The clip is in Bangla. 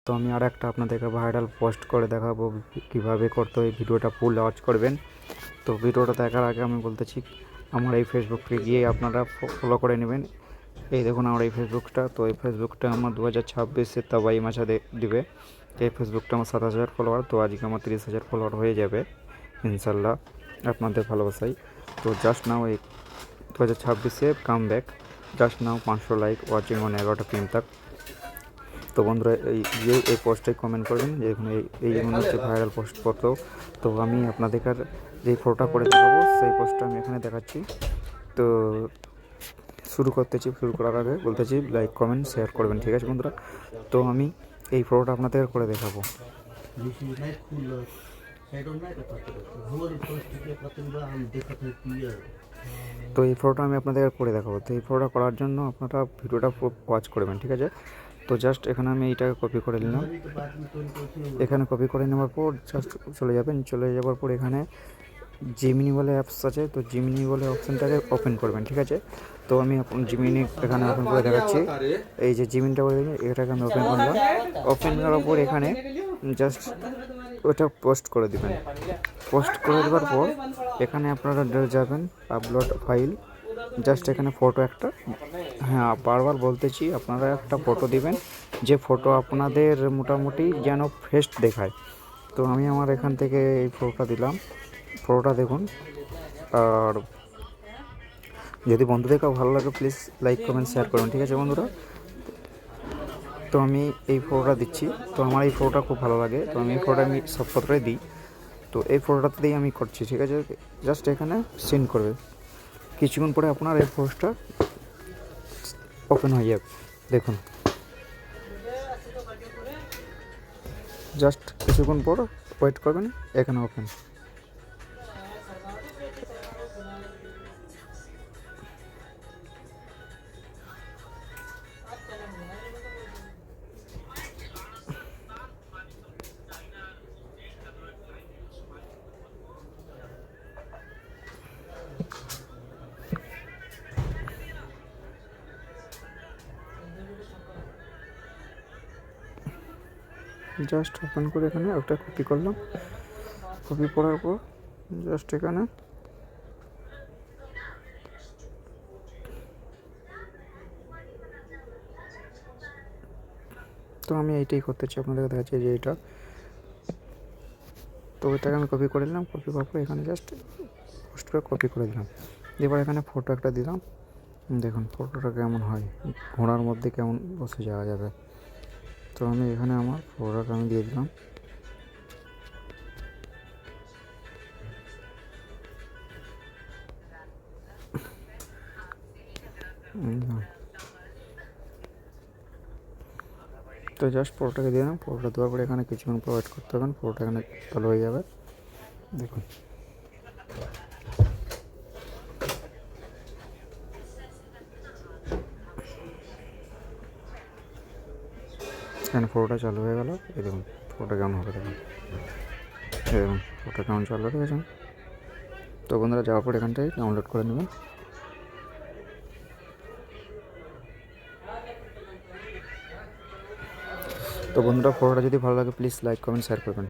তো আমি আর একটা আপনাদেরকে ভাইরাল পোস্ট করে দেখাবো কীভাবে করতে হয়। ভিডিওটা ফুল ওয়াচ করবেন। তো ভিডিওটা দেখার আগে আমি বলতেছি, আমার এই ফেসবুককে গিয়ে আপনারা ফলো করে নেবেন। এই দেখুন আমার এই ফেসবুকটা। তো এই ফেসবুকটা আমার 2026 তাবাই মাসে দিবে। এই ফেসবুকটা আমার 7,000 ফলোয়ার। তো আজকে আমার 30,000 ফলোয়ার হয়ে যাবে ইনশাল্লাহ, আপনাদের ভালোবাসাই। তো জাস্ট নাও এই 2026 come back, just now 500 like watching on 11টা PM तक। তো বন্ধুরা এই পোস্টে কমেন্ট করবেন যে এখানে এই মনে হচ্ছে ভাইরাল পোস্ট করতো। তো আমি আপনাদের যে ফটোটা করে দেখাবো সেই পোস্টটা আমি এখানে দেখাচ্ছি। তো শুরু করার আগে বলতেছি লাইক কমেন্ট শেয়ার করবেন, ঠিক আছে বন্ধুরা। তো আমি এই ফটোটা আপনাদের করে দেখাবো। তো এই ফটোটা আমি আপনাদের করে দেখাবো। তো এই ফটোটা করার জন্য আপনারা ভিডিওটা ওয়াচ করবেন, ঠিক আছে। তো জাস্ট এখানে আমি এইটাকে কপি করে নিলাম। এখানে কপি করে নেওয়ার পর জাস্ট চলে যাওয়ার পর এখানে জিমিনি বলে অ্যাপস আছে। তো জিমিনি বলে অপশানটাকে ওপেন করবেন, ঠিক আছে। তো আমি জিমিনি এখানে ওপেন করে দেখাচ্ছি। এই যে জিমিনিটা বলে এটাকে আমি ওপেন করলাম। ওপেন করার পর এখানে জাস্ট ওটা পোস্ট করে দেবেন। পোস্ট করে দেওয়ার পর এখানে আপনারা যাবেন আপলোড ফাইল। জাস্ট এখানে ফটো একটা, হ্যাঁ বারবার বলতেছি আপনারা একটা ফটো দিবেন যে ফটো আপনাদের মোটামুটি যেন ফ্রেশ দেখায়। তো আমি আমার এখান থেকে এই ফটোটা দিলাম। ফটোটা দেখুন। আর যদি বন্ধুদেরকেও ভালো লাগে প্লিজ লাইক কমেন্ট শেয়ার করুন, ঠিক আছে বন্ধুরা। তো আমি এই ফটোটা দিচ্ছি। তো আমার এই ফটোটা খুব ভালো লাগে। তো আমি এই ফটোটা আমি সব ফটোটাই দিই। তো এই ফটোটাতেই আমি করছি, ঠিক আছে। জাস্ট এখানে সেন্ড করবে। কিছুক্ষণ পরে আপনার এই পোস্টটা ওপেন হয়ে যাবে। দেখুন জাস্ট কিছুক্ষণ পর ওয়েট করবেন, এখানে ওপেন। জাস্ট ওপেন করে এখানে একটা কপি করলাম। কপি করার পর জাস্ট এখানে তো আমি এইটাই করতেছি, আপনাদের দেখাচ্ছি যে এটা। তো এটাকে আমি কপি করে দিলাম। কপি করার পর এখানে জাস্ট পোস্ট করে কপি করে দিলাম। এবার এখানে ফটো একটা দিলাম। দেখুন ফটোটা কেমন হয়, ঘোড়ার মধ্যে কেমন বসে যাওয়া যাবে। তো আমি এখানে আমার ফটোটাকে আমি দিয়ে দিলাম। তো জাস্ট ফটোটাকে দিয়ে দিলাম। ফটোটা দেওয়ার পরে এখানে কিছুক্ষণ পর ওয়েট করতে হবেন। ফটোটা এখানে চালু হয়ে যাবে। দেখুন এখানে ফটোটা চালু হয়ে গেল। এই দেখুন ফটোটা কেমন হবে, দেখুন এই দেখুন ফটোটা কেমন চালু হয়ে গেছে। তো বন্ধুরা যাওয়ার পর এখানটায় ডাউনলোড করে নেবেন। তো বন্ধুরা ফটোটা যদি ভালো লাগে প্লিজ লাইক কমেন্ট শেয়ার করবেন।